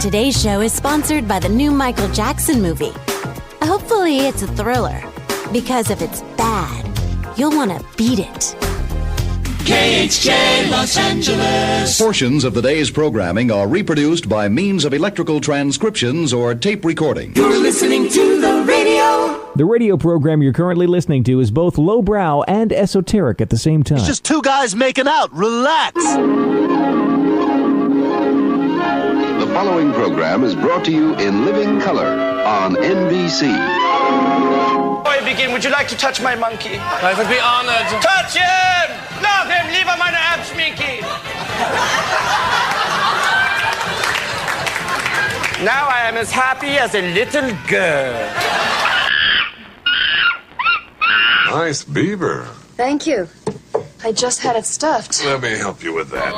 Today's show is sponsored by the new Michael Jackson movie. Hopefully it's a thriller, because if it's bad, you'll want to beat it. KHJ Los Angeles. Portions of the day's programming are reproduced by means of electrical transcriptions or tape recording. You're listening to the radio. The radio program you're currently listening to is both lowbrow and esoteric at the same time. It's just two guys making out. Relax. The following program is brought to you in living color on NBC. Before I begin, would you like to touch my monkey? I would be honored. Touch him! Love him! Lieber meine Abschminky! Now I am as happy as a little girl. Nice beaver. Thank you. I just had it stuffed. Let me help you with that.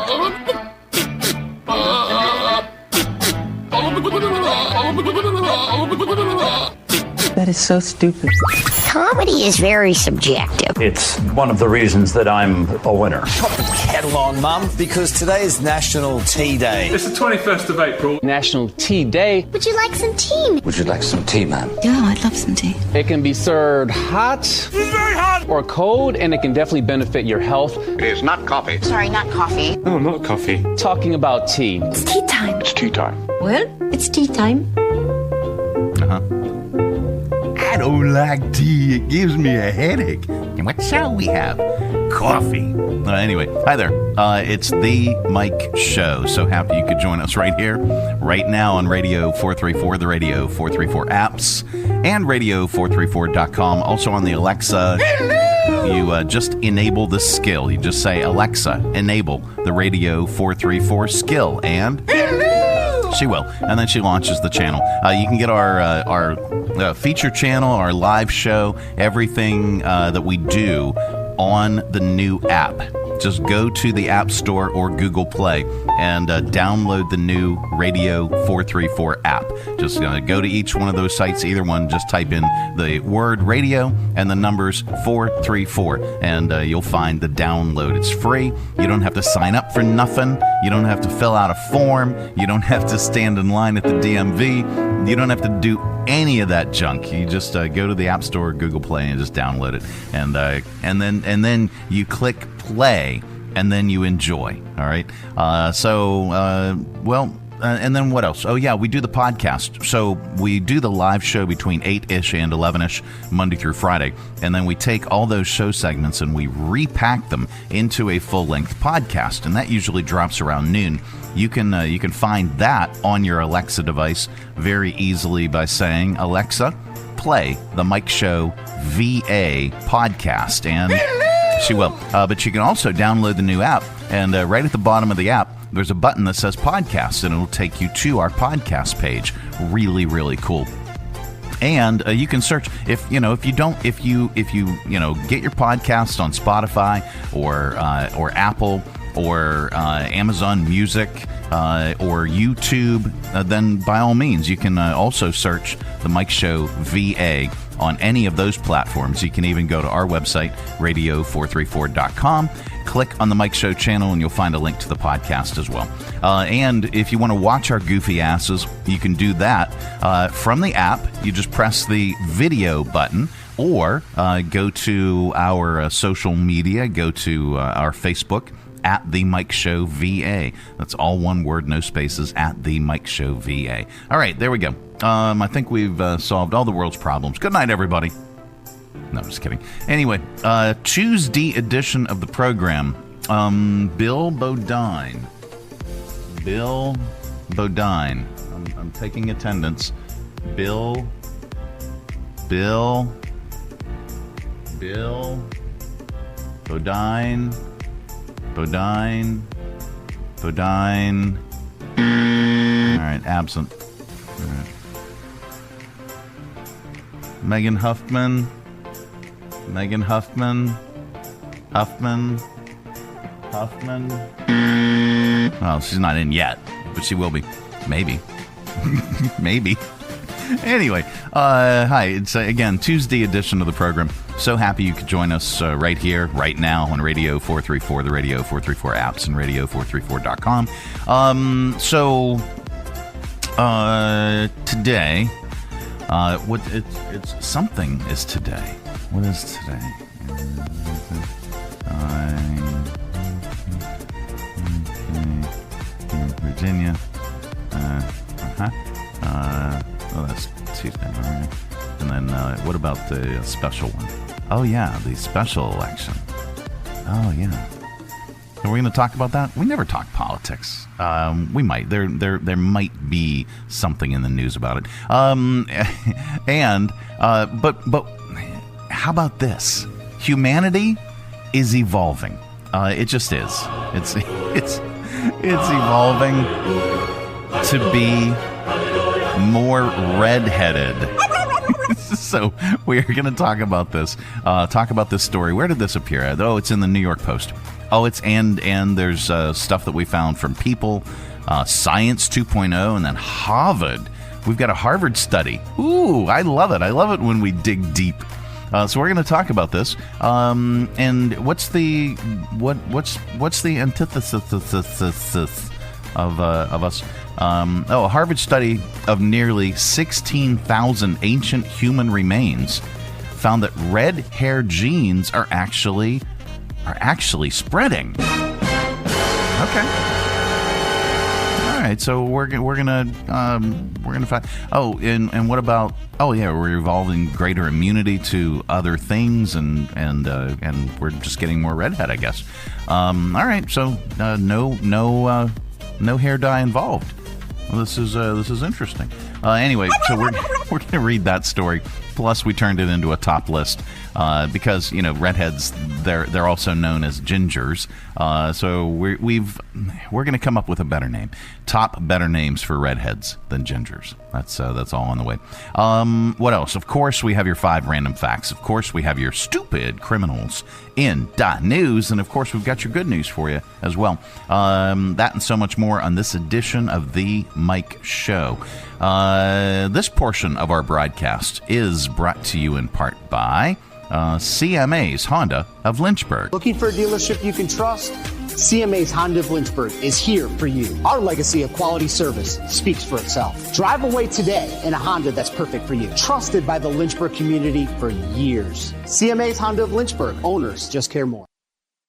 That is so stupid. Comedy is very subjective. It's one of the reasons that I'm a winner. Pop the kettle on, Mum, because today is National Tea Day. It's the 21st of April. National Tea Day. Would you like some tea? Would you like some tea, ma'am? Yeah, I'd love some tea. It can be served hot, very hot, or cold, and it can definitely benefit your health. It is not coffee. Sorry, not coffee. No, not coffee. Talking about tea. It's tea time. It's tea time. Well, it's tea time. I don't like tea. It gives me a headache. And what shall we have? Coffee. Anyway, hi there. It's The Mike Show. So happy you could join us right here, right now on Radio 434, the Radio 434 apps, and radio434.com. Also on the Alexa. You just enable the skill. You just say, Alexa, enable the Radio 434 skill, and she will. And then she launches the channel. You can get our feature channel, our live show, everything that we do on the new app. Just go to the App Store or Google Play and download the new Radio 434 app. Just go to each one of those sites, either one, just type in the word radio and the numbers 434, and you'll find the download. It's free. You don't have to sign up for nothing. You don't have to fill out a form. You don't have to stand in line at the DMV. You don't have to do any of that junk. You just go to the App Store or Google Play and just download it, and then you click play, and then you enjoy. All right. And then what else? Oh, yeah, we do the podcast. So we do the live show between 8-ish and 11-ish, Monday through Friday. And then we take all those show segments and we repack them into a full-length podcast. And that usually drops around noon. You can find that on your Alexa device very easily by saying, Alexa, play the Mike Show VA podcast. And she will. But you can also download the new app. And right at the bottom of the app, there's a button that says podcast, and it'll take you to our podcast page. Really, really cool. And you can search if you get your podcast on Spotify or Apple or Amazon Music or YouTube, then by all means you can also search the Mike Show VA on any of those platforms. You can even go to our website, radio434.com, click on the Mike Show channel, and you'll find a link to the podcast as well. And if you want to watch our goofy asses, you can do that from the app. You just press the video button, or go to our social media, go to our Facebook, at The Mike Show VA. That's all one word, no spaces, at The Mike Show VA. All right, there we go. I think we've solved all the world's problems. Good night, everybody. No, I'm just kidding. Anyway, Tuesday edition of the program. Bill Bodine. I'm taking attendance. Bill Bodine. All right, absent. All right. Megan Huffman. Well, she's not in yet, but she will be. Maybe. Maybe. Anyway, hi. It's, again, Tuesday edition of the program. So happy you could join us right here, right now on Radio 434, the Radio 434 apps, and radio434.com. today, what it's something is today. What is today? Virginia. Oh, that's Tuesday. And then what about the special one? Oh yeah, the special election. Oh yeah. Are we going to talk about that? We never talk politics. We might. There might be something in the news about it. But how about this? Humanity is evolving. It just is. It's evolving to be more redheaded. So we're going to talk about this. Talk about this story. Where did this appear at? Oh, it's in the New York Post. Oh, it's and there's stuff that we found from People, Science 2.0, and then Harvard. We've got a Harvard study. Ooh, I love it. I love it when we dig deep. So we're going to talk about this. And what's the antithesis of us? A Harvard study of nearly 16,000 ancient human remains found that red hair genes are actually spreading. Okay. All right. So we're gonna find. Oh, and what about? Oh yeah, we're evolving greater immunity to other things, and we're just getting more redhead, I guess. All right. So no hair dye involved. Well, this is interesting. Anyway, so we're going to read that story. Plus, we turned it into a top list because redheads they're also known as gingers. So we're going to come up with a better name. Top better names for redheads than gingers. That's all on the way. What else? Of course, we have your 5 random facts. Of course, we have your stupid criminals in news, and of course, we've got your good news for you as well. That and so much more on this edition of the Mike Show. This portion of our broadcast is brought to you in part by CMA's Honda of Lynchburg. Looking for a dealership you can trust? CMA's Honda of Lynchburg is here for you. Our legacy of quality service speaks for itself. Drive away today in a Honda that's perfect for you. Trusted by the Lynchburg community for years. CMA's Honda of Lynchburg. Owners just care more.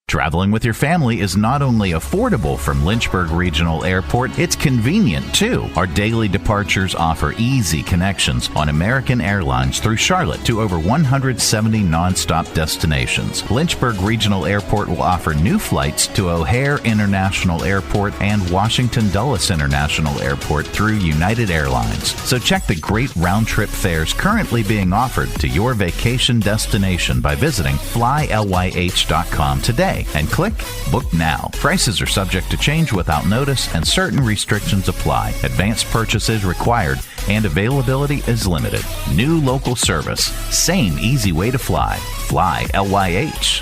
Traveling with your family is not only affordable from Lynchburg Regional Airport, it's convenient too. Our daily departures offer easy connections on American Airlines through Charlotte to over 170 nonstop destinations. Lynchburg Regional Airport will offer new flights to O'Hare International Airport and Washington Dulles International Airport through United Airlines. So check the great round-trip fares currently being offered to your vacation destination by visiting flylyh.com today. And click Book Now. Prices are subject to change without notice and certain restrictions apply. Advanced purchases required and availability is limited. New local service. Same easy way to fly. Fly LYH.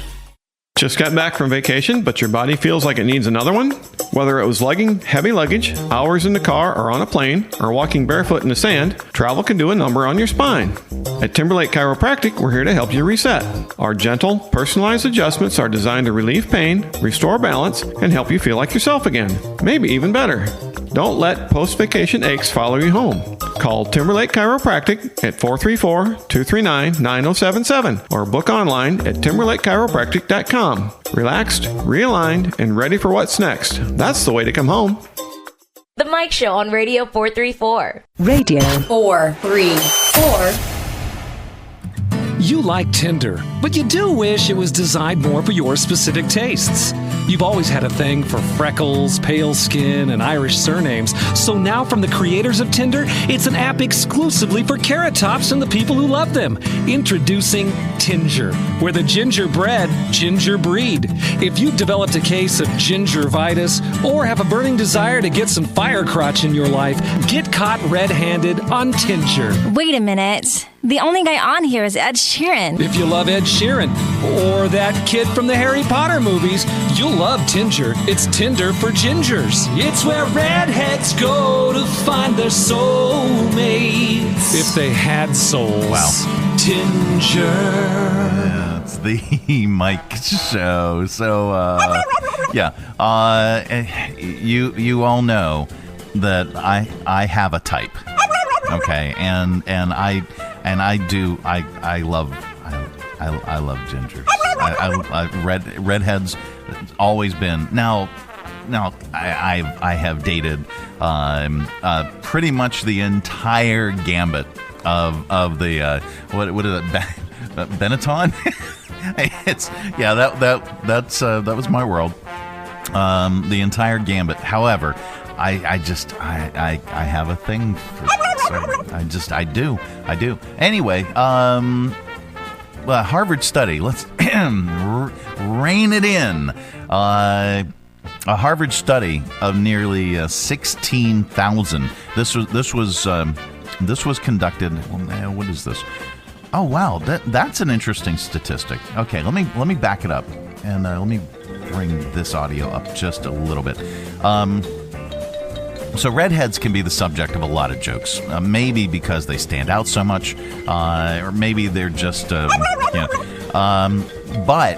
Just got back from vacation, but your body feels like it needs another one? Whether it was lugging heavy luggage, hours in the car or on a plane, or walking barefoot in the sand, travel can do a number on your spine. At Timberlake Chiropractic, we're here to help you reset. Our gentle, personalized adjustments are designed to relieve pain, restore balance, and help you feel like yourself again. Maybe even better. Don't let post-vacation aches follow you home. Call Timberlake Chiropractic at 434-239-9077 or book online at timberlakechiropractic.com. Relaxed, realigned, and ready for what's next. That's the way to come home. The Mike Show on Radio 434. Radio 434. You like Tinder, but you do wish it was designed more for your specific tastes. You've always had a thing for freckles, pale skin, and Irish surnames. So now from the creators of Tinder, it's an app exclusively for Carrot Tops and the people who love them. Introducing Tinger, where the gingerbread ginger breed. If you've developed a case of gingivitis or have a burning desire to get some fire crotch in your life, get caught red-handed on Tinger. Wait a minute. The only guy on here is Ed Sheeran. If you love Ed Sheeran or that kid from the Harry Potter movies, you'll love Tinger. It's Tinder for gingers. It's where redheads go to find their soulmates. If they had souls. Wow. Tinger. Yeah, it's the Mike Show. So, you all know that I have a type. Okay, and I love gingers. Redheads always been. Now I have dated pretty much the entire gambit of the what is it, Benetton? That was my world. The entire gambit. However, I have a thing for I do. Anyway, Harvard study. Let's rein it in. A Harvard study of nearly 16,000. This was conducted. What is this? Oh wow, that's an interesting statistic. Okay, let me back it up and let me bring this audio up just a little bit. So redheads can be the subject of a lot of jokes, maybe because they stand out so much, or maybe they're just, but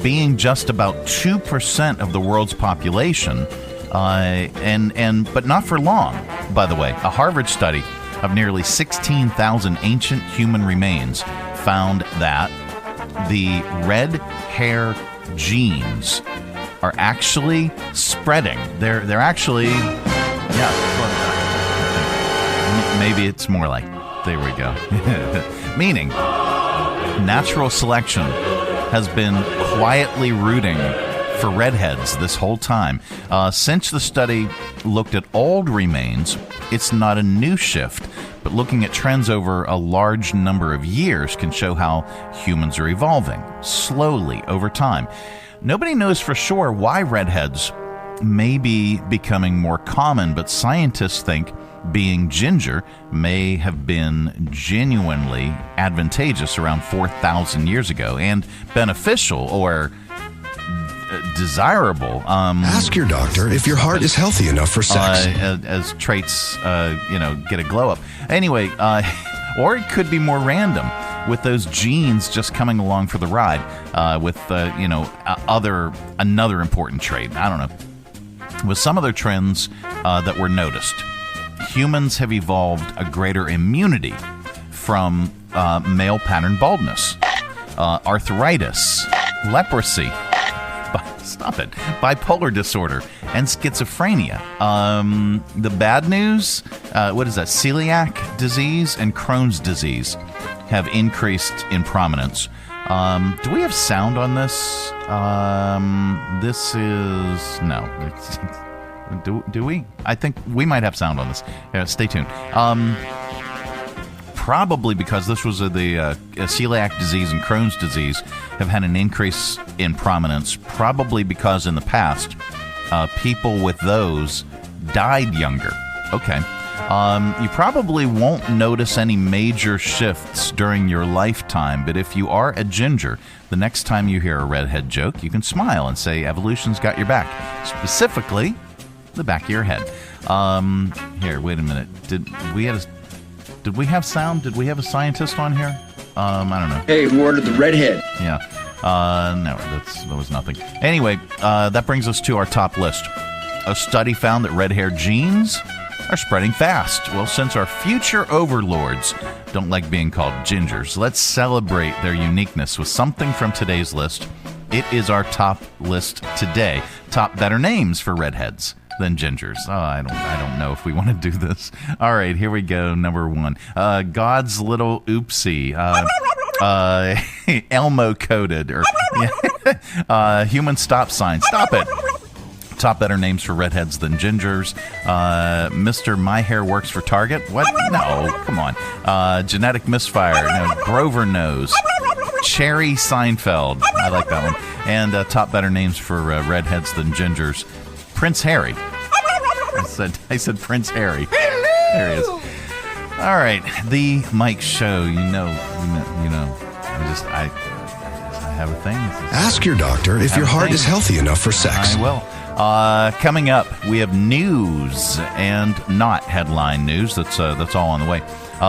being just about 2% of the world's population, but not for long, by the way. A Harvard study of nearly 16,000 ancient human remains found that the red hair genes are actually spreading. They're actually, maybe it's more like, there we go. Meaning, natural selection has been quietly rooting for redheads this whole time. Since the study looked at old remains, it's not a new shift, but looking at trends over a large number of years can show how humans are evolving, slowly over time. Nobody knows for sure why redheads may be becoming more common, but scientists think being ginger may have been genuinely advantageous around 4,000 years ago and beneficial or desirable. Ask your doctor if your heart is healthy enough for sex. As traits, get a glow up. Anyway, or it could be more random, with those genes just coming along for the ride. With another important trait. I don't know. With some other trends that were noticed, humans have evolved a greater immunity from male pattern baldness, arthritis, leprosy. Stop it. Bipolar disorder and schizophrenia. The bad news, what is that? Celiac disease and Crohn's disease have increased in prominence. Do we have sound on this? This is no. Do we? I think we might have sound on this. Stay tuned. Probably because this was the celiac disease and Crohn's disease have had an increase in prominence. Probably because in the past, people with those died younger. Okay. You probably won't notice any major shifts during your lifetime, but if you are a ginger, the next time you hear a redhead joke, you can smile and say evolution's got your back. Specifically, the back of your head. Here, wait a minute. Did we have sound? Did we have a scientist on here? I don't know. Hey, we ordered the redhead. Yeah. No, that was nothing. Anyway, that brings us to our top list. A study found that red hair genes are spreading fast. Well, since our future overlords don't like being called gingers, let's celebrate their uniqueness with something from today's list. It is our top list today. Top better names for redheads than gingers. Oh, I don't know if we want to do this. All right, here we go. Number one. God's little oopsie. Elmo coded or human stop sign. Stop it. Top better names for redheads than gingers. Mr. My Hair Works for Target. What? No, come on. Genetic Misfire. No, Grover Nose. Cherry Seinfeld. I like that one. And top better names for redheads than gingers. Prince Harry. I said Prince Harry. There he is. All right, the Mike Show. You know. I have a thing. Ask your doctor if your heart is healthy enough for sex. I will. Coming up, we have news and not headline news. That's all on the way.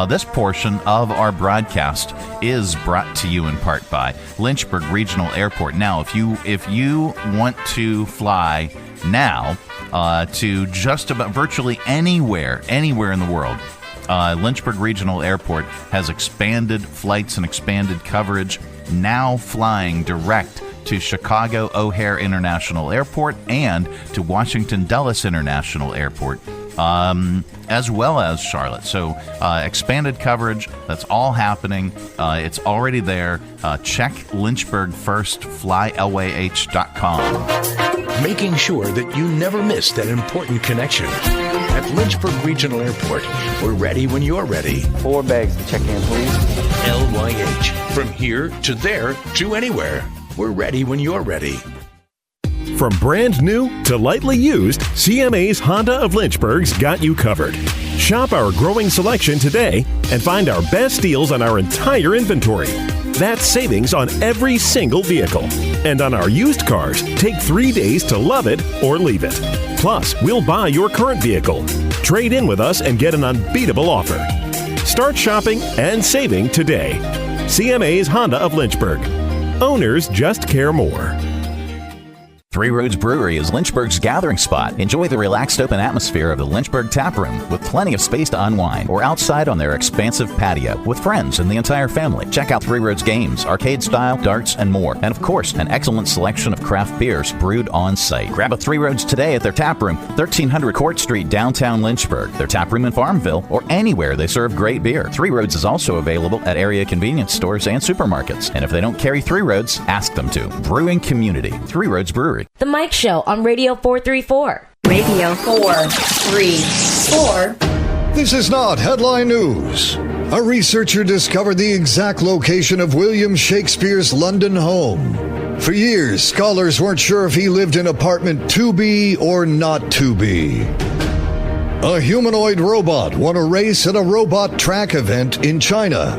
This portion of our broadcast is brought to you in part by Lynchburg Regional Airport. Now, if you want to fly now, to just about virtually anywhere in the world. Lynchburg Regional Airport has expanded flights and expanded coverage, now flying direct to Chicago O'Hare International Airport and to Washington Dulles International Airport, as well as Charlotte. So expanded coverage, that's all happening. It's already there. Check Lynchburg First, flylyh.com. Making sure that you never miss that important connection. At Lynchburg Regional Airport, we're ready when you're ready. 4 bags to check in, please. LYH. From here to there to anywhere. We're ready when you're ready. From brand new to lightly used, CMA's Honda of Lynchburg's got you covered. Shop our growing selection today and find our best deals on our entire inventory. That's savings on every single vehicle. And on our used cars, take 3 days to love it or leave it. Plus, we'll buy your current vehicle. Trade in with us and get an unbeatable offer. Start shopping and saving today. CMA's Honda of Lynchburg. Owners just care more. Three Roads Brewery is Lynchburg's gathering spot. Enjoy the relaxed open atmosphere of the Lynchburg Tap Room with plenty of space to unwind, or outside on their expansive patio with friends and the entire family. Check out Three Roads games, arcade style, darts, and more. And of course, an excellent selection of craft beers brewed on site. Grab a Three Roads today at their tap room, 1300 Court Street, downtown Lynchburg. Their tap room in Farmville, or anywhere they serve great beer. Three Roads is also available at area convenience stores and supermarkets. And if they don't carry Three Roads, ask them to. Brewing community, Three Roads Brewery. The Mike Show on Radio 434. Radio 434. This is not headline news. A researcher discovered the exact location of William Shakespeare's London home. For years, scholars weren't sure if he lived in apartment 2B or not 2B. A humanoid robot won a race at a robot track event in China.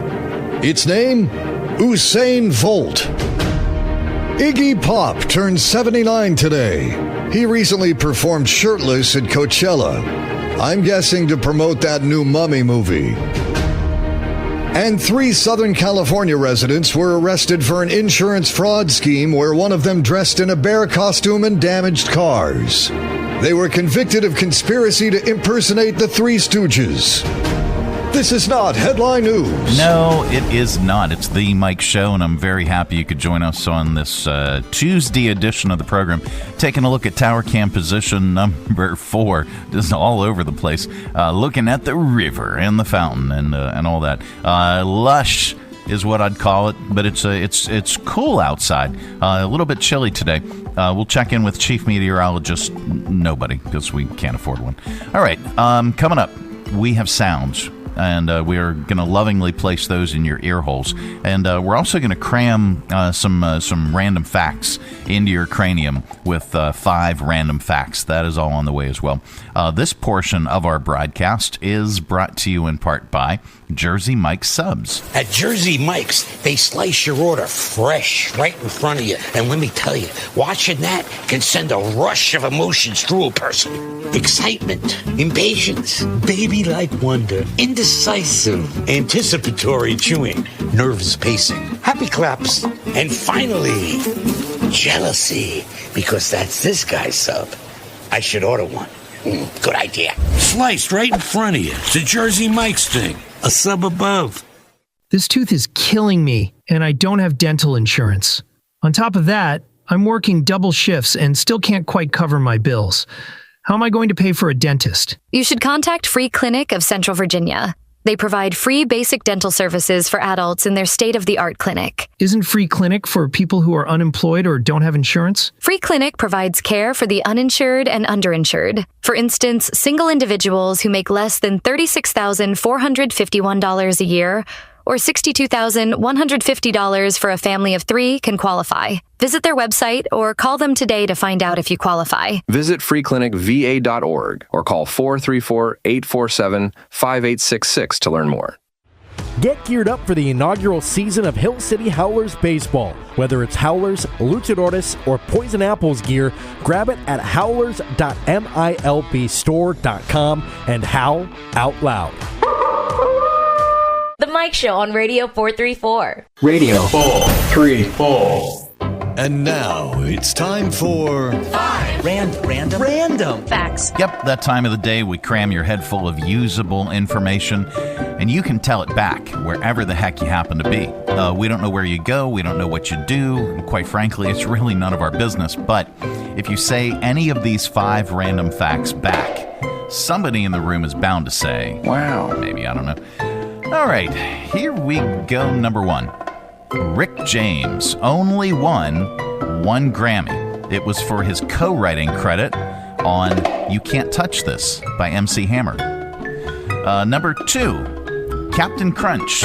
Its name? Usain Bolt. Iggy Pop turned 79 today. He recently performed shirtless at Coachella. I'm guessing to promote that new Mummy movie. And 3 Southern California residents were arrested for an insurance fraud scheme where one of them dressed in a bear costume and damaged cars. They were convicted of conspiracy to impersonate the Three Stooges. This is not headline news. No, it is not. It's The Mike Show, and I'm very happy you could join us on this Tuesday edition of the program. Taking a look at Tower Cam position number 4, just all over the place, looking at the river and the fountain and all that. Lush is what I'd call it, but it's cool outside. A little bit chilly today. We'll check in with Chief Meteorologist nobody, because we can't afford one. All right, coming up, we have sounds. And we are going to lovingly place those in your ear holes. And we're also going to cram some random facts into your cranium with 5 random facts. That is all on the way as well. This portion of our broadcast is brought to you in part by Jersey Mike's Subs. At Jersey Mike's, they slice your order fresh right in front of you. And let me tell you, watching that can send a rush of emotions through a person. Excitement, impatience, baby-like wonder, indecisive, anticipatory chewing, nerves pacing, happy claps, and finally, jealousy, because that's this guy's sub. I should order one. Good idea. Sliced right in front of you. It's a Jersey Mike's thing. A sub above. This tooth is killing me, and I don't have dental insurance. On top of that, I'm working double shifts and still can't quite cover my bills. How am I going to pay for a dentist? You should contact Free Clinic of Central Virginia. They provide free basic dental services for adults in their state-of-the-art clinic. Isn't Free Clinic for people who are unemployed or don't have insurance? Free Clinic provides care for the uninsured and underinsured. For instance, single individuals who make less than $36,451 a year or $62,150 for a family of 3 can qualify. Visit their website or call them today to find out if you qualify. Visit freeclinicva.org or call 434-847-5866 to learn more. Get geared up for the inaugural season of Hill City Howlers Baseball. Whether it's Howlers, Luchadores, or Poison Apples gear, grab it at howlers.milbstore.com and howl out loud. The Mike Show on Radio 434. Radio 434. And now it's time for Random Facts. Yep, that time of the day we cram your head full of usable information, and you can tell it back wherever the heck you happen to be. We don't know where you go, we don't know what you do, and quite frankly, it's really none of our business. But if you say any of these 5 random facts back, somebody in the room is bound to say, wow, maybe, I don't know. All right, here we go. Number 1. Rick James only won 1 Grammy. It was for his co-writing credit on You Can't Touch This by MC Hammer. Number 2, Captain Crunch.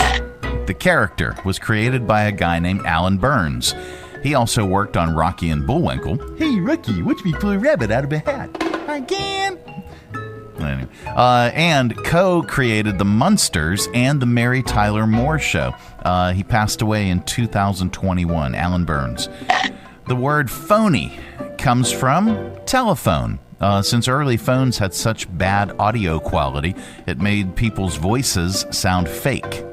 The character was created by a guy named Alan Burns. He also worked on Rocky and Bullwinkle. Hey, Rocky, watch me pull a rabbit out of a hat. Again. Anyway, and co-created The Munsters and The Mary Tyler Moore Show. He passed away in 2021, Alan Burns. The word phony comes from telephone. Since early phones had such bad audio quality, it made people's voices sound fake.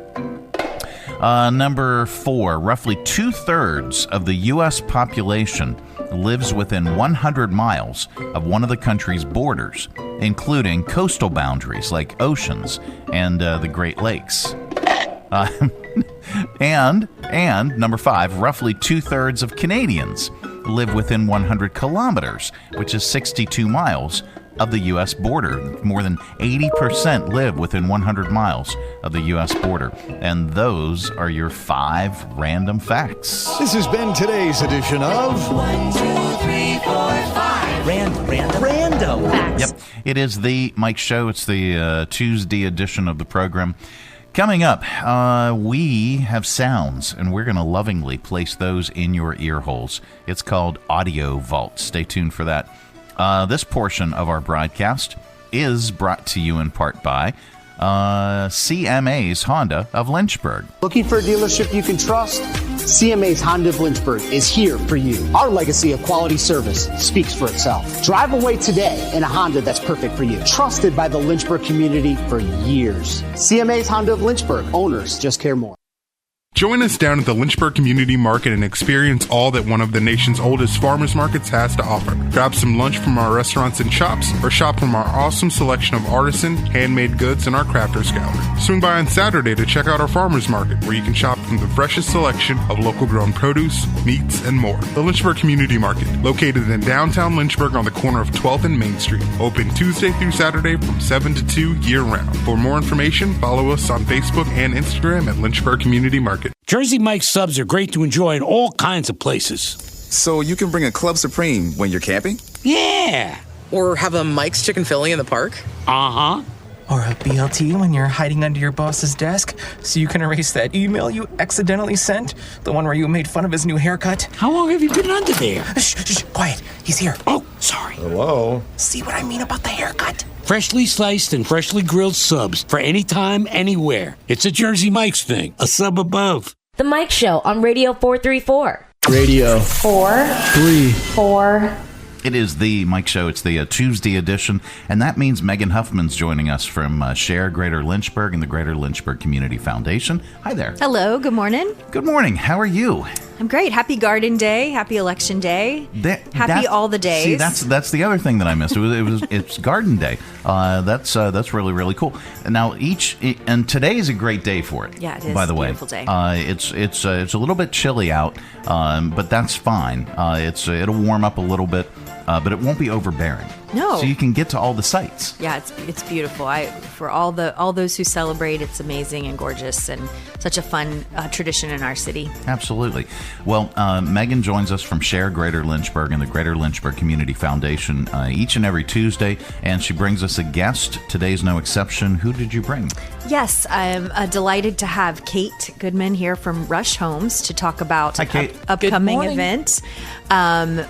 Number 4, roughly 2/3 of the U.S. population lives within 100 miles of one of the country's borders, including coastal boundaries like oceans and the Great Lakes. And number 5, roughly 2/3 of Canadians live within 100 kilometers, which is 62 miles of the U.S. border. More than 80% live within 100 miles of the U.S. border. And those are your 5 random facts. This has been today's edition of 1, 2, 3, 4, 5. Random facts. Yep, it is the Mike Show. It's the Tuesday edition of the program. Coming up, we have sounds, and we're going to lovingly place those in your ear holes. It's called AudioVault. Stay tuned for that. This portion of our broadcast is brought to you in part by CMA's Honda of Lynchburg. Looking for a dealership you can trust? CMA's Honda of Lynchburg is here for you. Our legacy of quality service speaks for itself. Drive away today in a Honda that's perfect for you. Trusted by the Lynchburg community for years. CMA's Honda of Lynchburg. Owners just care more. Join us down at the Lynchburg Community Market and experience all that one of the nation's oldest farmers markets has to offer. Grab some lunch from our restaurants and shops, or shop from our awesome selection of artisan, handmade goods and our crafters gallery. Swing by on Saturday to check out our farmers market, where you can shop from the freshest selection of local grown produce, meats, and more. The Lynchburg Community Market, located in downtown Lynchburg on the corner of 12th and Main Street. Open Tuesday through Saturday from 7 to 2 year-round. For more information, follow us on Facebook and Instagram at Lynchburg Community Market. Jersey Mike's subs are great to enjoy in all kinds of places. So you can bring a Club Supreme when you're camping? Yeah. Or have a Mike's Chicken Philly in the park? Uh-huh. Or a BLT when you're hiding under your boss's desk so you can erase that email you accidentally sent? The one where you made fun of his new haircut? How long have you been under there? Shh, quiet. He's here. Oh, sorry. Hello? See what I mean about the haircut? Freshly sliced and freshly grilled subs for any time, anywhere. It's a Jersey Mike's thing. A sub above. The Mike Show on Radio 434. Radio 4 3 4. It is the Mike Show. It's the Tuesday edition, and that means Megan Huffman's joining us from SHARE Greater Lynchburg and the Greater Lynchburg Community Foundation. Hi there. Hello. Good morning. Good morning. How are you? I'm great. Happy Garden Day. Happy Election Day. Happy all the days. See, that's the other thing that I missed. It's Garden Day. That's really, really cool. Now and today is a great day for it. Yeah, it is. By the way, beautiful day. It's a little bit chilly out, but that's fine. It'll warm up a little bit, but it won't be overbearing. No. So you can get to all the sites. Yeah, it's beautiful. For all those who celebrate, it's amazing and gorgeous and such a fun tradition in our city. Absolutely. Well, Megan joins us from SHARE Greater Lynchburg and the Greater Lynchburg Community Foundation each and every Tuesday, and she brings us a guest. Today's no exception. Who did you bring? Yes, I'm delighted to have Kate Goodman here from Rush Homes to talk about an upcoming event.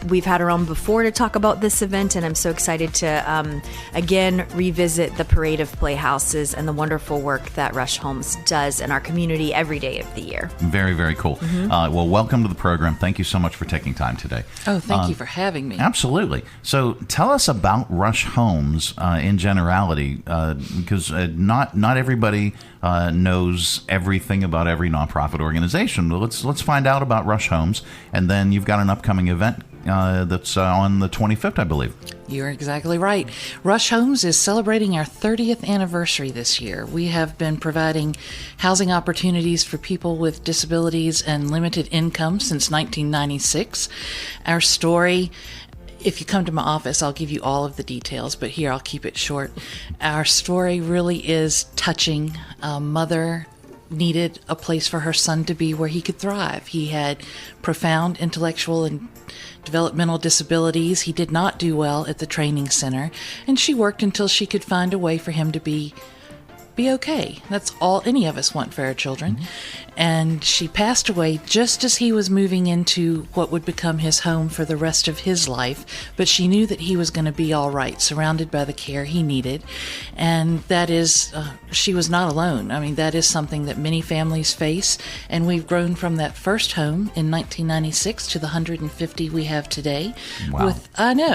We've had her on before to talk about this event, and I'm so excited excited to, again, revisit the Parade of Playhouses and the wonderful work that Rush Homes does in our community every day of the year. Very, very cool. Well, welcome to the program. Thank you so much for taking time today. Oh, thank you for having me. Absolutely. So tell us about Rush Homes in generality, because not everybody knows everything about every nonprofit organization. Let's find out about Rush Homes, and then you've got an upcoming event that's on the 25th, I believe. You're exactly right. Rush Homes is celebrating our 30th anniversary this year. We have been providing housing opportunities for people with disabilities and limited income since 1996. Our story, if you come to my office, I'll give you all of the details, but here I'll keep it short. Our story really is touching. A mother needed a place for her son to be where he could thrive. He had profound intellectual and developmental disabilities. He did not do well at the training center, and she worked until she could find a way for him to be okay. That's all any of us want for our children. And she passed away just as he was moving into what would become his home for the rest of his life, but she knew that he was going to be all right, surrounded by the care he needed. And that is, she was not alone. I mean, that is something that many families face, and we've grown from that first home in 1996 to the 150 we have today. Wow.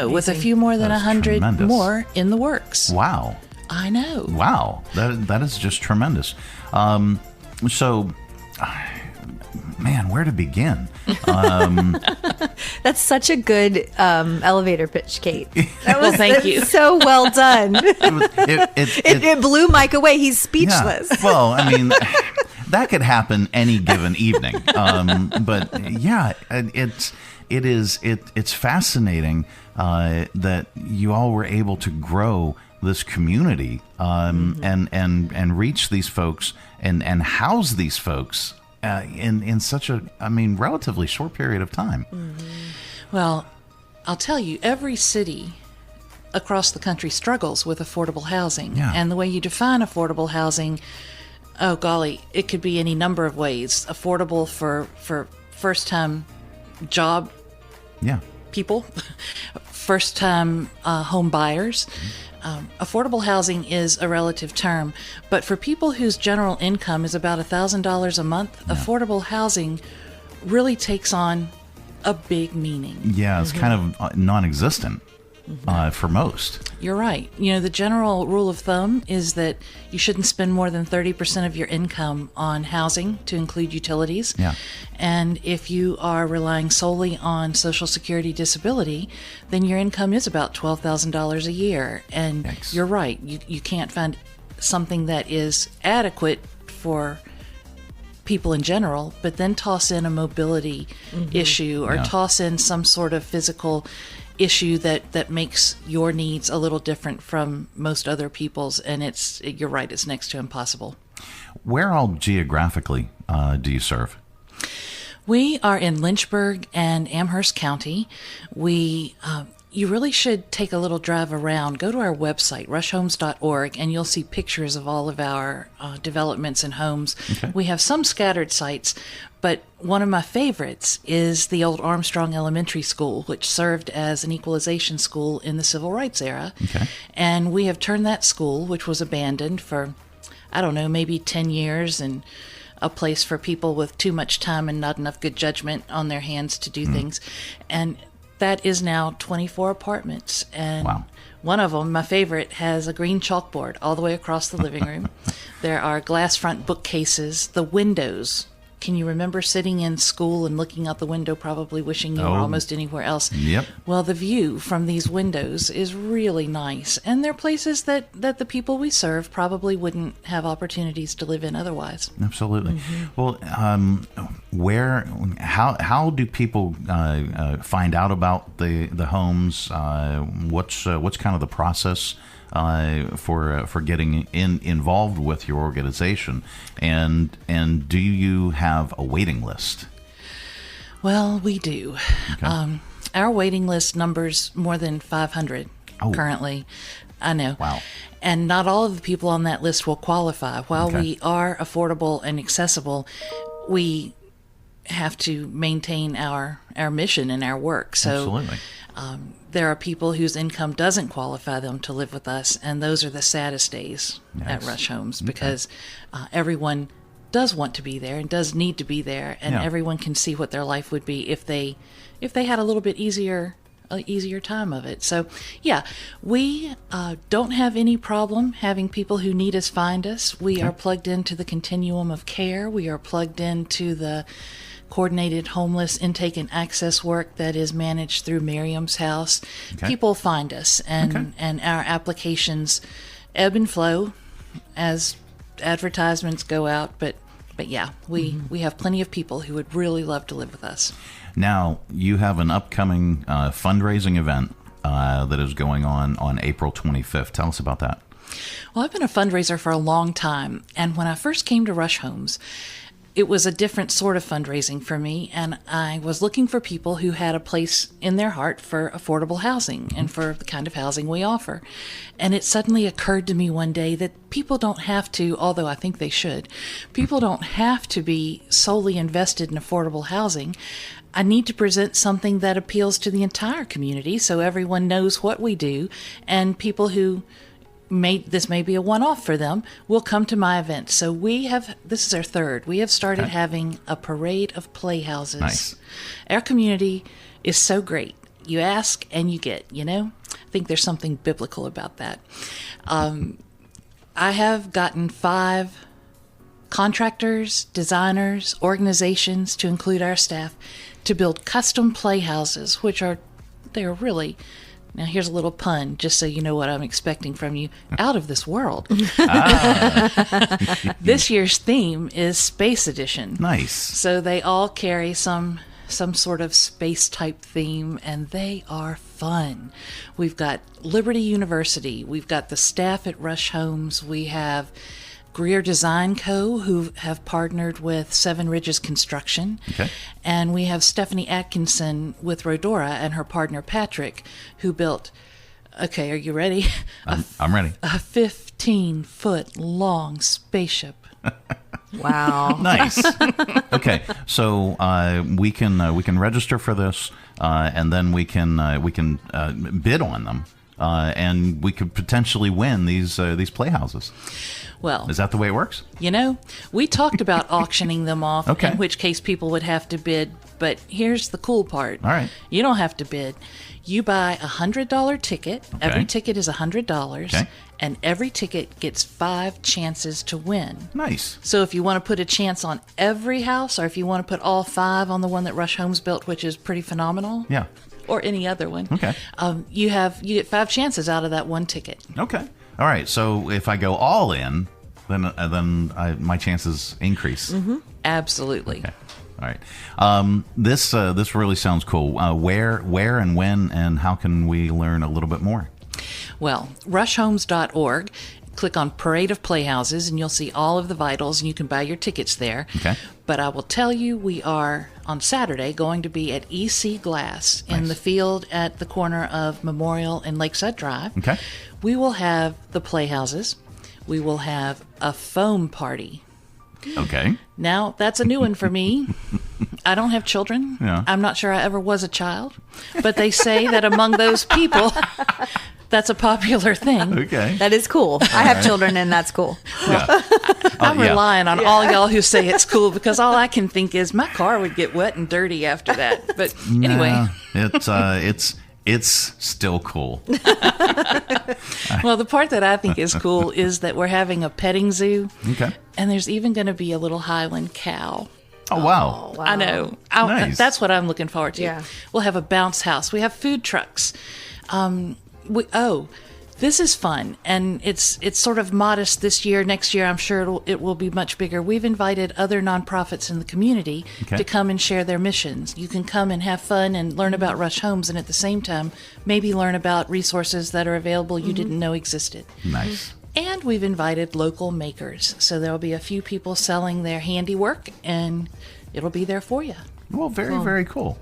With a few more than 100 tremendous. More in the works. Wow. I know. Wow. That is just tremendous. So, man, where to begin? That's such a good elevator pitch, Kate. Thank you. So well done. It blew Mike away. He's speechless. Yeah. Well, I mean, that could happen any given evening. But yeah, it's fascinating that you all were able to grow this community and reach these folks and house these folks in such a, relatively short period of time. Well, I'll tell you, every city across the country struggles with affordable housing. Yeah. And the way you define affordable housing, oh golly, it could be any number of ways. Affordable for first-time job people, first-time home buyers. Affordable housing is a relative term, but for people whose general income is about $1,000 a month, affordable housing really takes on a big meaning. Yeah, it's kind of non-existent for most. You're right. You know, the general rule of thumb is that you shouldn't spend more than 30% of your income on housing, to include utilities. Yeah. And if you are relying solely on Social Security disability, then your income is about $12,000 a year. And you're right. You can't find something that is adequate for people in general, but then toss in a mobility issue or toss in some sort of physical issue that makes your needs a little different from most other people's, and you're right, it's next to impossible. Where all geographically do you serve? We are in Lynchburg and Amherst County. You really should take a little drive around. Go to our website, rushhomes.org, and you'll see pictures of all of our developments and homes. Okay. We have some scattered sites, but one of my favorites is the old Armstrong Elementary School, which served as an equalization school in the Civil Rights era. Okay. And we have turned that school, which was abandoned for, I don't know, maybe 10 years, and a place for people with too much time and not enough good judgment on their hands to do things. And that is now 24 apartments. And one of them, my favorite, has a green chalkboard all the way across the living room. There are glass front bookcases. The windows. Can you remember sitting in school and looking out the window, probably wishing you were almost anywhere else? Yep. Well, the view from these windows is really nice. And they're places that the people we serve probably wouldn't have opportunities to live in otherwise. Absolutely. Well, how do people find out about the homes? What's kind of the process for getting involved with your organization, and do you have a waiting list? Well, we do. Okay. Our waiting list numbers more than 500 currently. I know. Wow. And not all of the people on that list will qualify. While we are affordable and accessible, we have to maintain our mission and our work. So Absolutely. There are people whose income doesn't qualify them to live with us, and those are the saddest days at Rush Homes, because everyone does want to be there and does need to be there, and everyone can see what their life would be if they had a little bit easier time of it. So we don't have any problem having people who need us find us. We are plugged into the continuum of care. We are plugged into the coordinated homeless intake and access work that is managed through Miriam's house. People find us, and our applications ebb and flow as advertisements go out, but we have plenty of people who would really love to live with us. Now, you have an upcoming fundraising event that is going on April 25th. Tell us about that. Well, I've been a fundraiser for a long time, and when I first came to Rush Homes, it was a different sort of fundraising for me, and I was looking for people who had a place in their heart for affordable housing and for the kind of housing we offer. And it suddenly occurred to me one day that people don't have to, although I think they should, people don't have to be solely invested in affordable housing. I need to present something that appeals to the entire community so everyone knows what we do, and people who this may be a one-off for them will come to my event. So this is our third. We have started having a Parade of Playhouses. Nice. Our community is so great. You ask and you get, I think there's something biblical about that. I have gotten 5 contractors, designers, organizations, to include our staff, to build custom playhouses, they're really, now here's a little pun, just so you know what I'm expecting from you, out of this world. This year's theme is Space Edition. Nice. So they all carry some sort of space type theme, and they are fun. We've got Liberty University, we've got the staff at Rush Homes, we have Greer Design Co., who have partnered with Seven Ridges Construction. And we have Stephanie Atkinson with Rodora and her partner Patrick, who built, are you ready? I'm ready. A 15-foot long spaceship. Wow. Nice. Okay, so we can register for this, and then we can bid on them, and we could potentially win these playhouses. Well, is that the way it works? We talked about auctioning them off, Okay. in which case people would have to bid. But here's the cool part. All right. You don't have to bid. You buy a $100 ticket. Okay. Every ticket is $100. Okay. And every ticket gets 5 chances to win. Nice. So if you want to put a chance on every house, or if you want to put all 5 on the one that Rush Homes built, which is pretty phenomenal. Yeah. Or any other one. Okay. You get 5 chances out of that one ticket. Okay. All right. So if I go all in, then my chances increase. Mm-hmm. Absolutely. Okay. All right. This really sounds cool. Where and when and how can we learn a little bit more? Well, rushhomes.org. Click on Parade of Playhouses, and you'll see all of the vitals, and you can buy your tickets there. Okay. But I will tell you, we are, on Saturday, going to be at EC Glass in the field at the corner of Memorial and Lakeside Drive. Okay. We will have the Playhouses. We will have a foam party. Okay. Now, that's a new one for me. I don't have children. Yeah. I'm not sure I ever was a child. But they say that among those people, that's a popular thing. Okay. That is cool. I have children, and that's cool. Yeah. I'm relying on all y'all who say it's cool, because all I can think is my car would get wet and dirty after that. But anyway. It's still cool. Well, the part that I think is cool is that we're having a petting zoo. Okay. And there's even going to be a little Highland cow. Oh, wow. I know. Nice. That's what I'm looking forward to. Yeah. We'll have a bounce house. We have food trucks. This is fun, and it's sort of modest this year. Next year, I'm sure it will be much bigger. We've invited other nonprofits in the community to come and share their missions. You can come and have fun and learn about Rush Homes, and at the same time, maybe learn about resources that are available you didn't know existed. Nice. And we've invited local makers, so there'll be a few people selling their handiwork, and it'll be there for you. Well, very cool.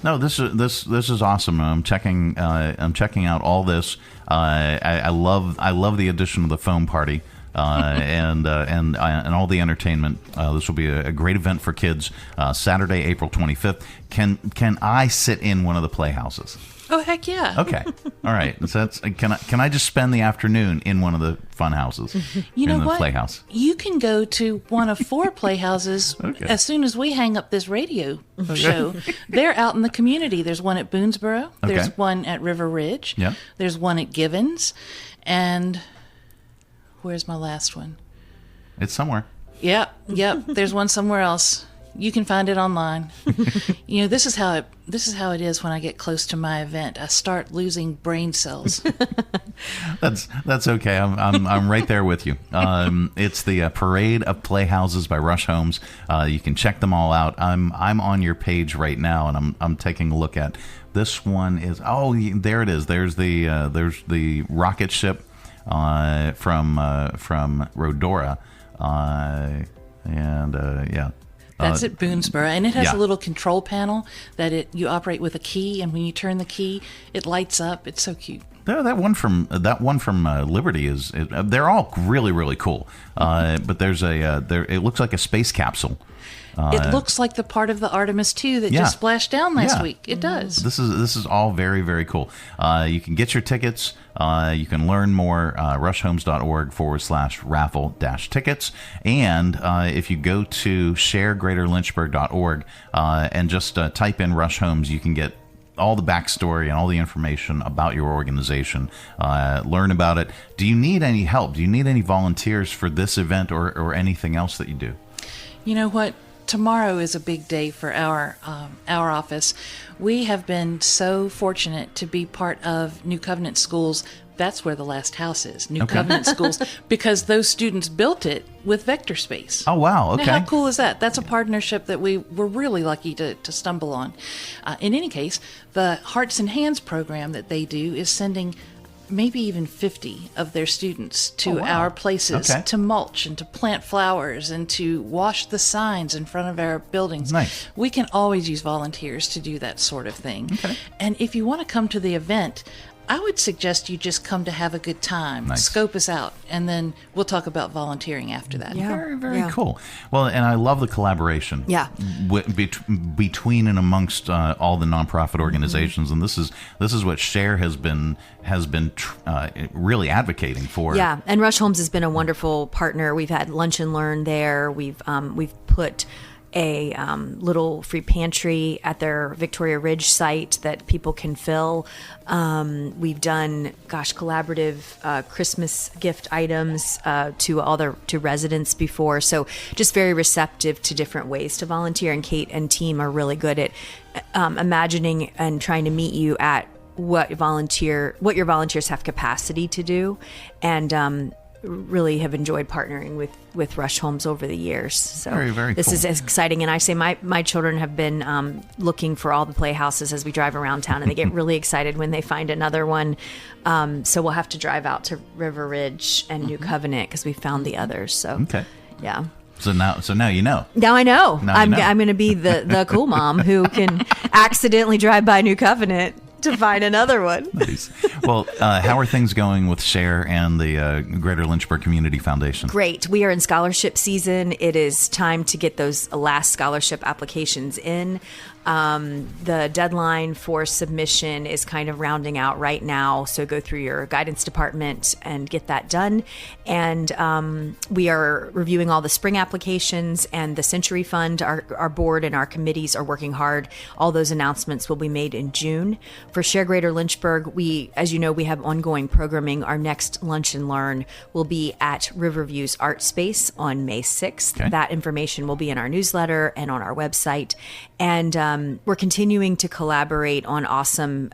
No, this is awesome. I'm checking out all this. I love the addition of the foam party. and all the entertainment. This will be a great event for kids. Saturday, April 25th. Can I sit in one of the playhouses? Oh, heck yeah. Okay. All right. So can I just spend the afternoon in one of the fun houses? You know in the what? Playhouse. You can go to one of 4 playhouses as soon as we hang up this radio show. They're out in the community. There's one at Boonesboro. There's one at River Ridge. Yeah. There's one at Givens. And where's my last one? It's somewhere. Yep. There's one somewhere else. You can find it online. You know, this is how it is when I get close to my event. I start losing brain cells. That's okay. I'm right there with you. It's the Parade of Playhouses by Rush Homes. You can check them all out. I'm on your page right now, and I'm taking a look at this one. There it is. There's the rocket ship from Rodora, yeah. That's at Boonesboro, and it has a little control panel that you operate with a key, and when you turn the key, it lights up. It's so cute. That one from Liberty is. They're all really, really cool. But there's it looks like a space capsule. It looks like the part of the Artemis II that just splashed down last week. It does. This is all very, very cool. You can get your tickets. You can learn more, rushhomes.org/raffle-tickets. And if you go to sharegreaterlynchburg.org and just type in Rush Homes, you can get all the backstory and all the information about your organization. Learn about it. Do you need any help? Do you need any volunteers for this event or anything else that you do? You know what? Tomorrow is a big day for our office. We have been so fortunate to be part of New Covenant Schools. That's where the last house is, New Covenant Schools, because those students built it with Vector Space. Oh, wow. Okay. Now, how cool is that? That's a partnership that we were really lucky to stumble on. In any case, the Hearts and Hands program that they do is sending maybe even 50 of their students to our places to mulch and to plant flowers and to wash the signs in front of our buildings. Nice. We can always use volunteers to do that sort of thing. Okay. And if you want to come to the event, I would suggest you just come to have a good time. Nice. Scope us out, and then we'll talk about volunteering after that. Yeah. Very, very cool. Well, and I love the collaboration. Yeah. Between and amongst all the nonprofit organizations, and this is what SHARE has been really advocating for. Yeah, and Rush Homes has been a wonderful partner. We've had lunch and learn there. We've put a little free pantry at their Victoria Ridge site that people can fill. We've done, collaborative Christmas gift items to residents before. So just very receptive to different ways to volunteer. And Kate and team are really good at imagining and trying to meet you at what your volunteers have capacity to do, and really have enjoyed partnering with Rush Homes over the years. So very, very this cool. is exciting. And I say my children have been looking for all the playhouses as we drive around town, and they get really excited when they find another one. So we'll have to drive out to River Ridge and New Covenant because we found the others. So yeah. So now you know. Now I know. I'm know. going to be the cool mom who can accidentally drive by New Covenant to find another one. Nice. Well, how are things going with SHARE and the Greater Lynchburg Community Foundation? Great. We are in scholarship season. It is time to get those last scholarship applications in. The deadline for submission is kind of rounding out right now, so go through your guidance department and get that done. And we are reviewing all the spring applications, and the Century Fund, our board and our committees are working hard. All those announcements will be made in June. For SHARE Greater Lynchburg, we have ongoing programming. Our next Lunch and Learn will be at Riverview's Art Space on May 6th. Okay. That information will be in our newsletter and on our website. And we're continuing to collaborate on awesome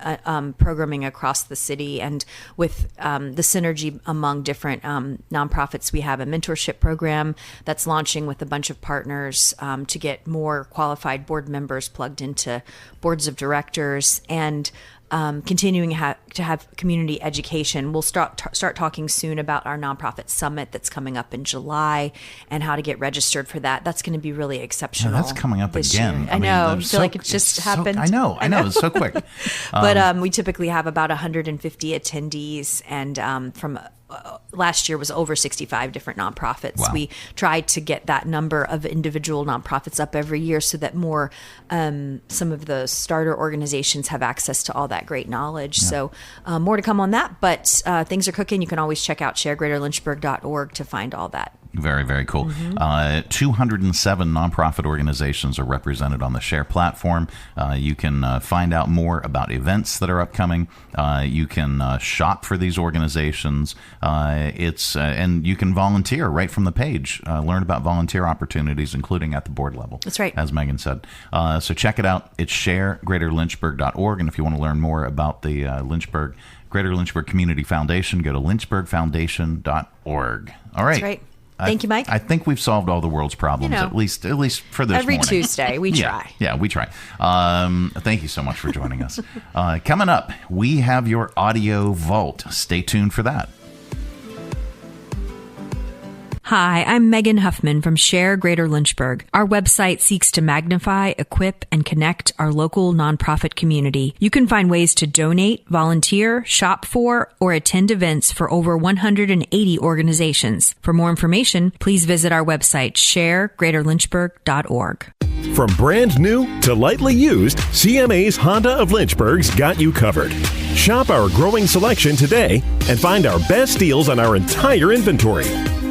programming across the city, and with the synergy among different nonprofits. We have a mentorship program that's launching with a bunch of partners to get more qualified board members plugged into boards of directors, and continuing to have community education. We'll start talking soon about our nonprofit summit that's coming up in July and how to get registered for that. That's going to be really exceptional. Yeah, that's coming up again. Year. I know. I feel like it just happened. I know. It's so quick. But we typically have about 150 attendees, and from last year was over 65 different nonprofits. Wow. We tried to get that number of individual nonprofits up every year so that more, some of the starter organizations have access to all that great knowledge. Yeah. So more to come on that, but things are cooking. You can always check out sharegreaterlynchburg.org to find all that. Very, very cool. 207 nonprofit organizations are represented on the SHARE platform. You can find out more about events that are upcoming. You can shop for these organizations. And you can volunteer right from the page. Learn about volunteer opportunities, including at the board level. That's right. As Megan said. So check it out. It's sharegreaterlynchburg.org. And if you want to learn more about the Greater Lynchburg Community Foundation, go to lynchburgfoundation.org. All right. That's right. Thank you, Mike. I think we've solved all the world's problems, at least for this every morning. Tuesday. We try. Yeah, we try. Thank you so much for joining us. Coming up, we have your Audio Vault. Stay tuned for that. Hi, I'm Megan Huffman from SHARE Greater Lynchburg. Our website seeks to magnify, equip, and connect our local nonprofit community. You can find ways to donate, volunteer, shop for, or attend events for over 180 organizations. For more information, please visit our website, sharegreaterlynchburg.org. From brand new to lightly used, CMA's Honda of Lynchburg's got you covered. Shop our growing selection today and find our best deals on our entire inventory.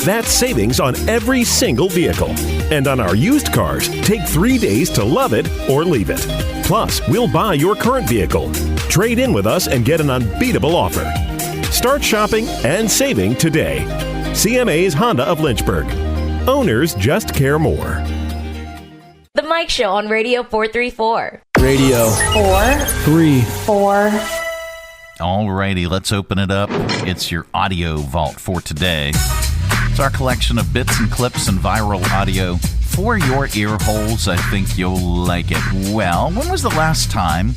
That's savings on every single vehicle. And on our used cars, take 3 days to love it or leave it. Plus, we'll buy your current vehicle. Trade in with us and get an unbeatable offer. Start shopping and saving today. CMA's Honda of Lynchburg. Owners just care more. The Mike Show on Radio 434. Radio 434. Alrighty, let's open it up. It's your Audio Vault for today. It's our collection of bits and clips and viral audio for your ear holes. I think you'll like it. Well, when was the last time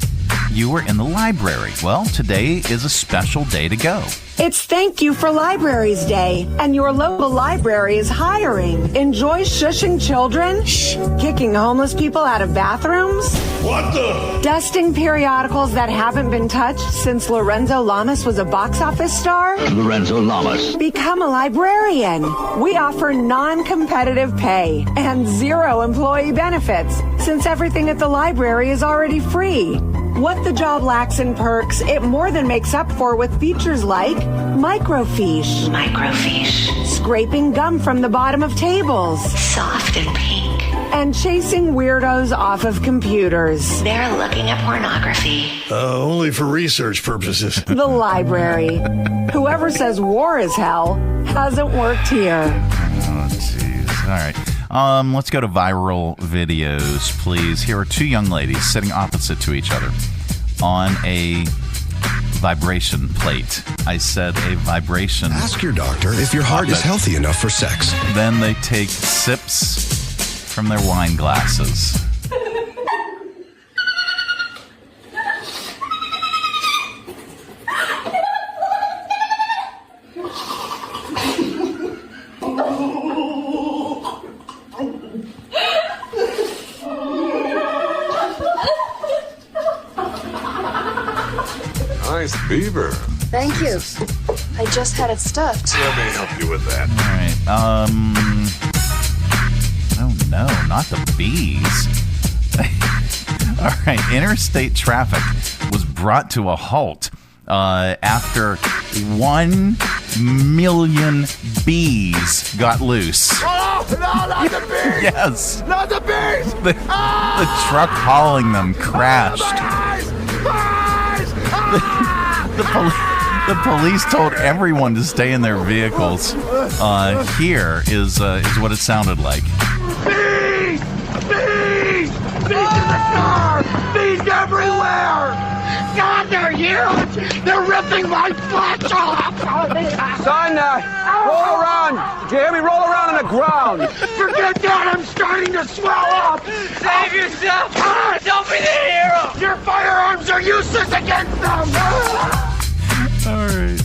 you were in the library? Well, today is a special day to go. It's Thank You for Libraries Day, and your local library is hiring. Enjoy shushing children? Shh. Kicking homeless people out of bathrooms? What the? Dusting periodicals that haven't been touched since Lorenzo Lamas was a box office star? Lorenzo Lamas. Become a librarian. We offer non-competitive pay and 0 employee benefits, since everything at the library is already free. What the job lacks in perks, it more than makes up for with features like microfiche. Microfiche. Scraping gum from the bottom of tables. Soft and pink. And chasing weirdos off of computers. They're looking at pornography. Only for research purposes. The library. Whoever says war is hell hasn't worked here. Oh, jeez. All right. Let's go to viral videos, please. Here are 2 young ladies sitting opposite to each other on a vibration plate. I said a vibration. Ask your doctor if your heart is healthy enough for sex. Then they take sips from their wine glasses. Nice beaver. Thank you. I just had it stuffed. Let me help you with that. All right. Oh no, not the bees. All right. Interstate traffic was brought to a halt after 1 million bees got loose. Oh, no, not the bees! Yes. Not the bees! The truck hauling them crashed. The police told everyone to stay in their vehicles. Here is what it sounded like. Bees! Bees! Bees in the car! Bees everywhere! God, they're huge! They're ripping my flesh off! Son, roll around. Did you hear me? Roll around on the ground. Forget that! I'm starting to swell up! Save yourself! Don't be the hero! Your firearms are useless against them! All right.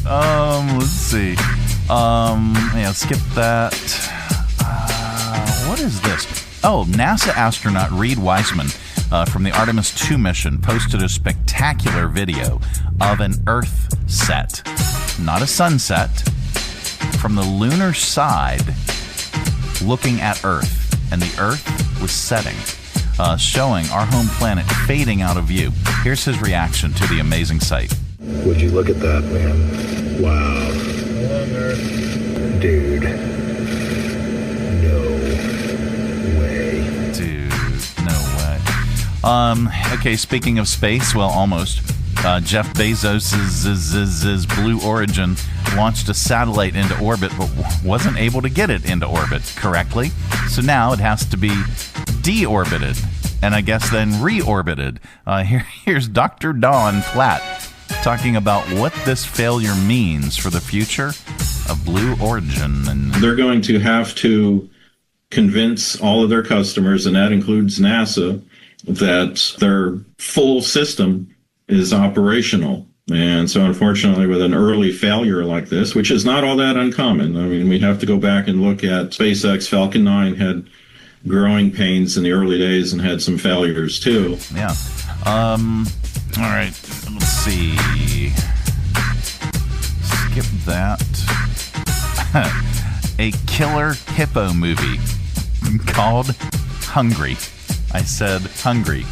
Let's see. Yeah, skip that. What is this? Oh, NASA astronaut Reed Wiseman from the Artemis 2 mission posted a spectacular video of an Earth set. Not a sunset, from the lunar side looking at Earth, and the Earth was setting, showing our home planet fading out of view. Here's his reaction to the amazing sight. Would you look at that, man? Wow. Dude. No way. Dude, no way. Okay, speaking of space, well, almost. Jeff Bezos' Blue Origin launched a satellite into orbit, but wasn't able to get it into orbit correctly. So now it has to be deorbited, and I guess then reorbited. Here's Dr. Don Platt talking about what this failure means for the future of Blue Origin. And they're going to have to convince all of their customers, and that includes NASA, that their full system is operational. And so unfortunately, with an early failure like this, which is not all that uncommon, I mean, we have to go back and look at SpaceX. Falcon 9 had growing pains in the early days and had some failures too. Yeah. All right. Let's see. Skip that. A killer hippo movie called Hungry. I said hungry.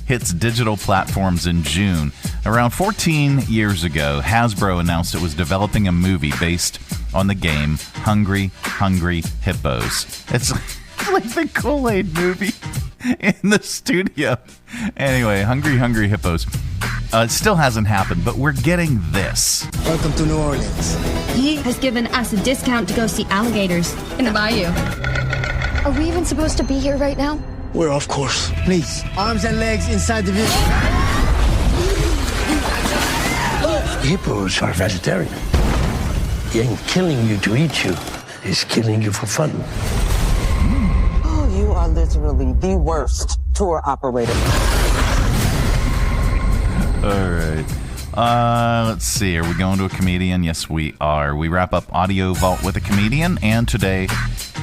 Hits digital platforms in June. Around 14 years ago, Hasbro announced it was developing a movie based on the game Hungry Hippos. It's like the Kool-Aid movie in the studio. Anyway, Hungry Hippos. It still hasn't happened, but we're getting this. Welcome to New Orleans. He has given us a discount to go see alligators in the bayou. Are we even supposed to be here right now? We're off course. Please, arms and legs inside the vehicle. Hippos are vegetarian. He ain't killing you to eat you. He's killing you for fun. Oh, you are literally the worst tour operator. All right. Let's see. Are we going to a comedian? Yes, we are. We wrap up AudioVault with a comedian, and today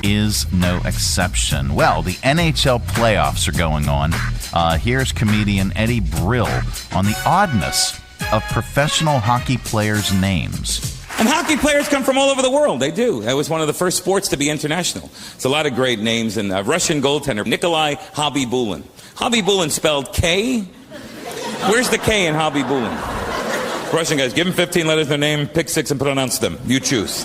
is no exception. Well, the NHL playoffs are going on. Here's comedian Eddie Brill on the oddness of professional hockey players' names. And hockey players come from all over the world. They do. It was one of the first sports to be international. It's a lot of great names. And Russian goaltender Nikolai Khabibulin. Khabibulin spelled K. Where's the K in Khabibulin? Russian guys, give them 15 letters in their name, pick 6 and pronounce them. You choose.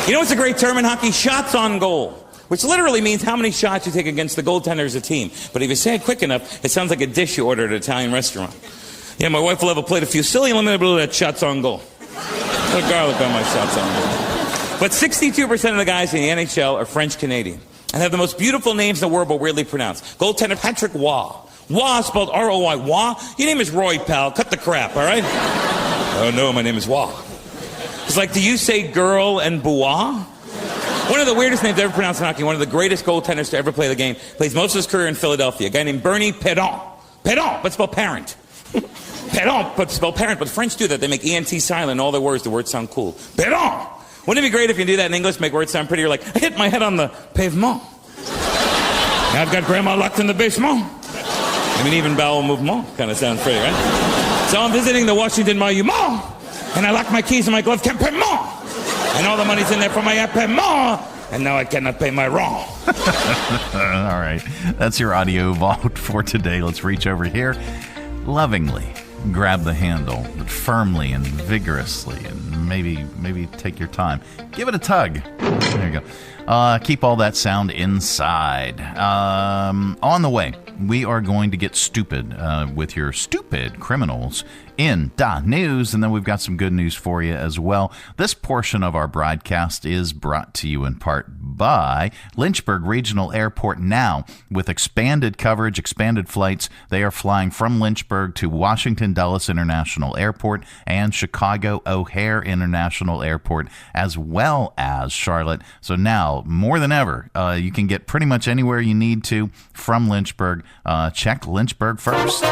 You know what's a great term in hockey? Shots on goal. Which literally means how many shots you take against the goaltender as a team. But if you say it quick enough, it sounds like a dish you order at an Italian restaurant. Yeah, my wife will have a plate of fusilli limited at shots on goal. Put garlic on my shots on goal. But 62% of the guys in the NHL are French-Canadian and have the most beautiful names in the world but weirdly pronounced. Goaltender Patrick Waugh. Waugh spelled R-O-Y. Waugh? Your name is Roy, pal. Cut the crap, all right? Oh, no, my name is Waugh. It's like, do you say girl and bois? One of the weirdest names ever pronounced in hockey, one of the greatest goaltenders to ever play the game, plays most of his career in Philadelphia, a guy named Bernie Perron. Perron, but spelled parent. Perron, but spelled parent, but French do that. They make ENT silent in all their words. The words sound cool. Perron! Wouldn't it be great if you do that in English, make words sound pretty? You're like, I hit my head on the pavement. Now I've got grandma locked in the basement. I mean, even bowel movement kind of sounds pretty, right? So I'm visiting the Washington Monument, and I locked my keys in my glove compartment, and all the money's in there for my appartement, and now I cannot pay my rent. All right, that's your AudioVault for today. Let's reach over here, lovingly grab the handle, but firmly and vigorously, and maybe take your time. Give it a tug. There you go. Keep all that sound inside. On the way, we are going to get stupid with your stupid Criminalz in the news, and then we've got some good news for you as well. This portion of our broadcast is brought to you in part by Lynchburg Regional Airport now. With expanded coverage, expanded flights, they are flying from Lynchburg to Washington Dulles International Airport and Chicago O'Hare International Airport, as well as Charlotte. So now, more than ever, you can get pretty much anywhere you need to from Lynchburg. Check Lynchburg first.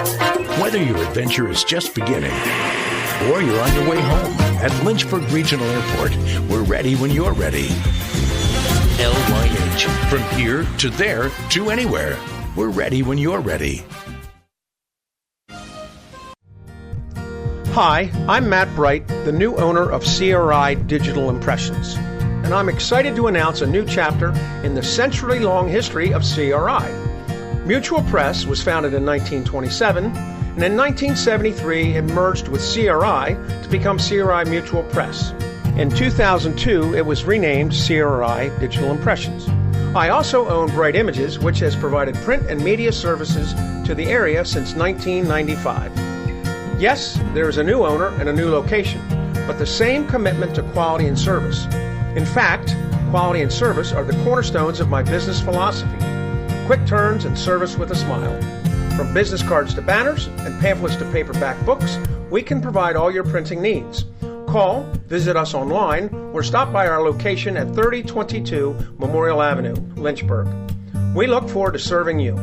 Whether your adventure is just beginning or you're on your way home, at Lynchburg Regional Airport, we're ready when you're ready. LYH. From here to there to anywhere. We're ready when you're ready. Hi, I'm Matt Bright, the new owner of CRI Digital Impressions, and I'm excited to announce a new chapter in the century-long history of CRI. Mutual Press was founded in 1927, and in 1973 it merged with CRI to become CRI Mutual Press. In 2002, it was renamed CRI Digital Impressions. I also own Bright Images, which has provided print and media services to the area since 1995. Yes, there is a new owner and a new location, but the same commitment to quality and service. In fact, quality and service are the cornerstones of my business philosophy. Quick turns and service with a smile. From business cards to banners and pamphlets to paperback books, we can provide all your printing needs. Call, visit us online, or stop by our location at 3022 Memorial Avenue, Lynchburg. We look forward to serving you.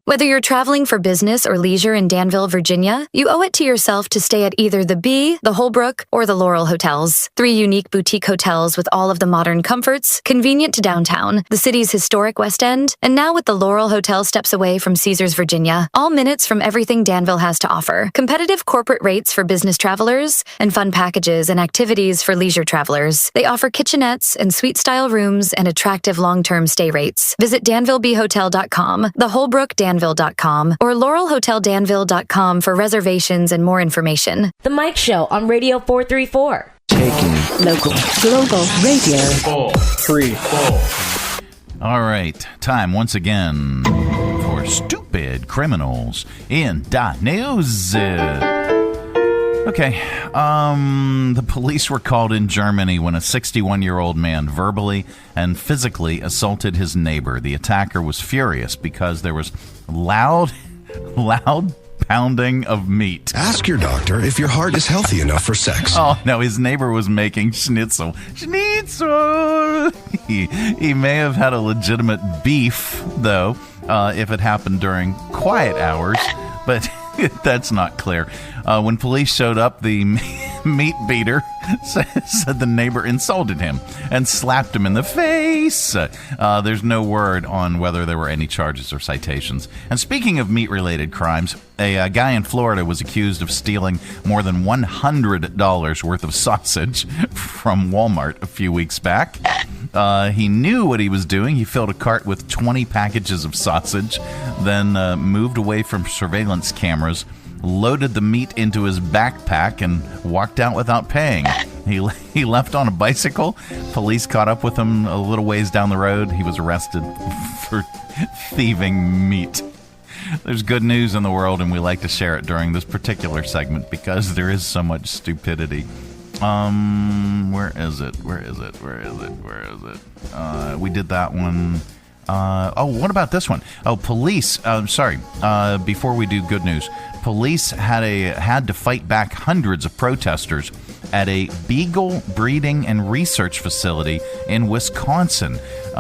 Whether you're traveling for business or leisure in Danville, Virginia, you owe it to yourself to stay at either the Bee, the Holbrook, or the Laurel hotels. 3 unique boutique hotels with all of the modern comforts, convenient to downtown, the city's historic West End, and now with the Laurel Hotel steps away from Caesars, Virginia. All minutes from everything Danville has to offer. Competitive corporate rates for business travelers, and fun packages and activities for leisure travelers. They offer kitchenettes and suite-style rooms and attractive long-term stay rates. Visit DanvilleBHotel.com, the Holbrook Danville.com, or LaurelHotelDanville.com for reservations and more information. The Mike Show on Radio 434. Taking local, global radio. 4, 3, 4. All right, time once again for Stoopid Criminalz in .news. Okay, the police were called in Germany when a 61-year-old man verbally and physically assaulted his neighbor. The attacker was furious because there was loud pounding of meat. Ask your doctor if your heart is healthy enough for sex. Oh, no, his neighbor was making schnitzel. Schnitzel! He may have had a legitimate beef, though, if it happened during quiet hours, but that's not clear. When police showed up, the meat beater said the neighbor insulted him and slapped him in the face. There's no word on whether there were any charges or citations. And speaking of meat-related crimes, a guy in Florida was accused of stealing more than $100 worth of sausage from Walmart a few weeks back. He knew what he was doing. He filled a cart with 20 packages of sausage, then moved away from surveillance cameras, loaded the meat into his backpack, and walked out without paying. He left on a bicycle. Police caught up with him a little ways down the road. He was arrested for thieving meat. There's good news in the world, and we like to share it during this particular segment because there is so much stupidity. Where is it? We did that one. What about this one? Police. Before we do good news, police had to fight back hundreds of protesters at a beagle breeding and research facility in Wisconsin.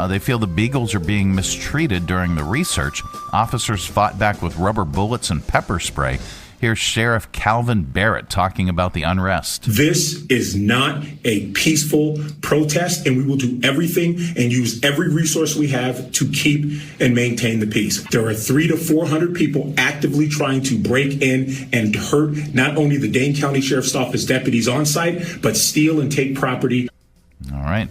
They feel the beagles are being mistreated during the research. Officers fought back with rubber bullets and pepper spray. Here's Sheriff Calvin Barrett talking about the unrest. This is not a peaceful protest, and we will do everything and use every resource we have to keep and maintain the peace. There are 300 to 400 people actively trying to break in and hurt not only the Dane County Sheriff's Office deputies on site, but steal and take property. All right.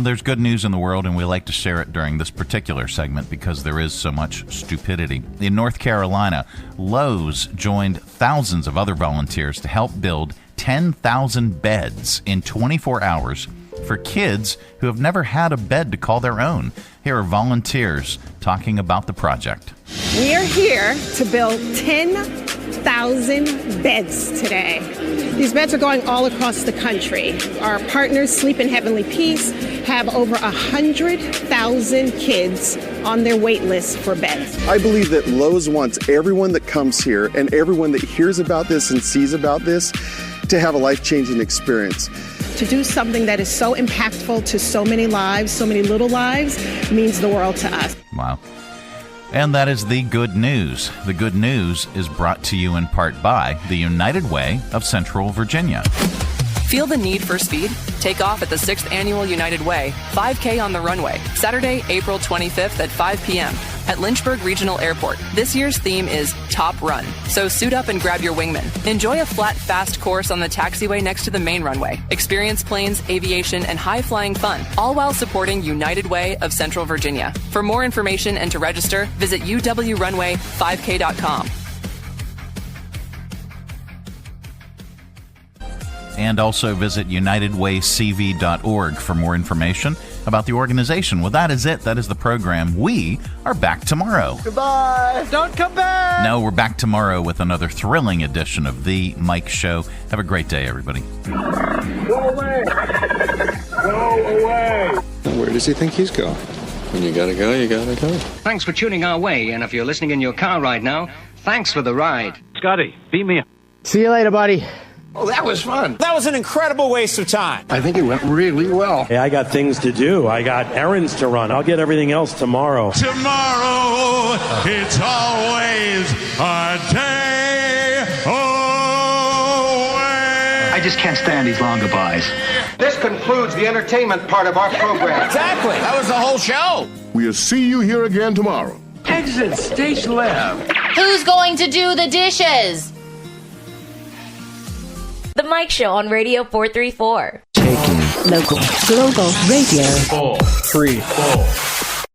There's good news in the world, and we like to share it during this particular segment because there is so much stupidity. In North Carolina, Lowe's joined thousands of other volunteers to help build 10,000 beds in 24 hours for kids who have never had a bed to call their own. Here are volunteers talking about the project. We are here to build 10,000 beds today. These beds are going all across the country. Our partners, Sleep in Heavenly Peace, have over 100,000 kids on their wait list for beds. I believe that Lowe's wants everyone that comes here and everyone that hears about this and sees about this to have a life-changing experience. To do something that is so impactful to so many lives, so many little lives, means the world to us. Wow. And that is the good news. The good news is brought to you in part by the United Way of Central Virginia. Feel the need for speed? Take off at the 6th Annual United Way, 5K on the runway, Saturday, April 25th at 5 p.m. At Lynchburg Regional Airport, this year's theme is Top Run. So suit up and grab your wingman. Enjoy a flat, fast course on the taxiway next to the main runway. Experience planes, aviation, and high-flying fun, all while supporting United Way of Central Virginia. For more information and to register, visit uwrunway5k.com. And also visit unitedwaycv.org for more information about the organization. Well, that is it. That is the program. We are back tomorrow. Goodbye. Don't come back. No, we're back tomorrow with another thrilling edition of The Mike Show. Have a great day, everybody. Go away. Go away. Where does he think he's going? When you gotta go, you gotta go. Thanks for tuning our way, and if you're listening in your car right now, thanks for the ride. Scotty, beat me up. See you later, buddy. Oh, that was fun. That was an incredible waste of time. I think it went really well. Hey, I got things to do. I got errands to run. I'll get everything else tomorrow. Tomorrow, it's always a day away. I just can't stand these long goodbyes. This concludes the entertainment part of our program. Exactly. That was the whole show. We'll see you here again tomorrow. Exit stage left. Who's going to do the dishes? The Mike Show on Radio 434. Taking local, global radio. 4, 3, 4.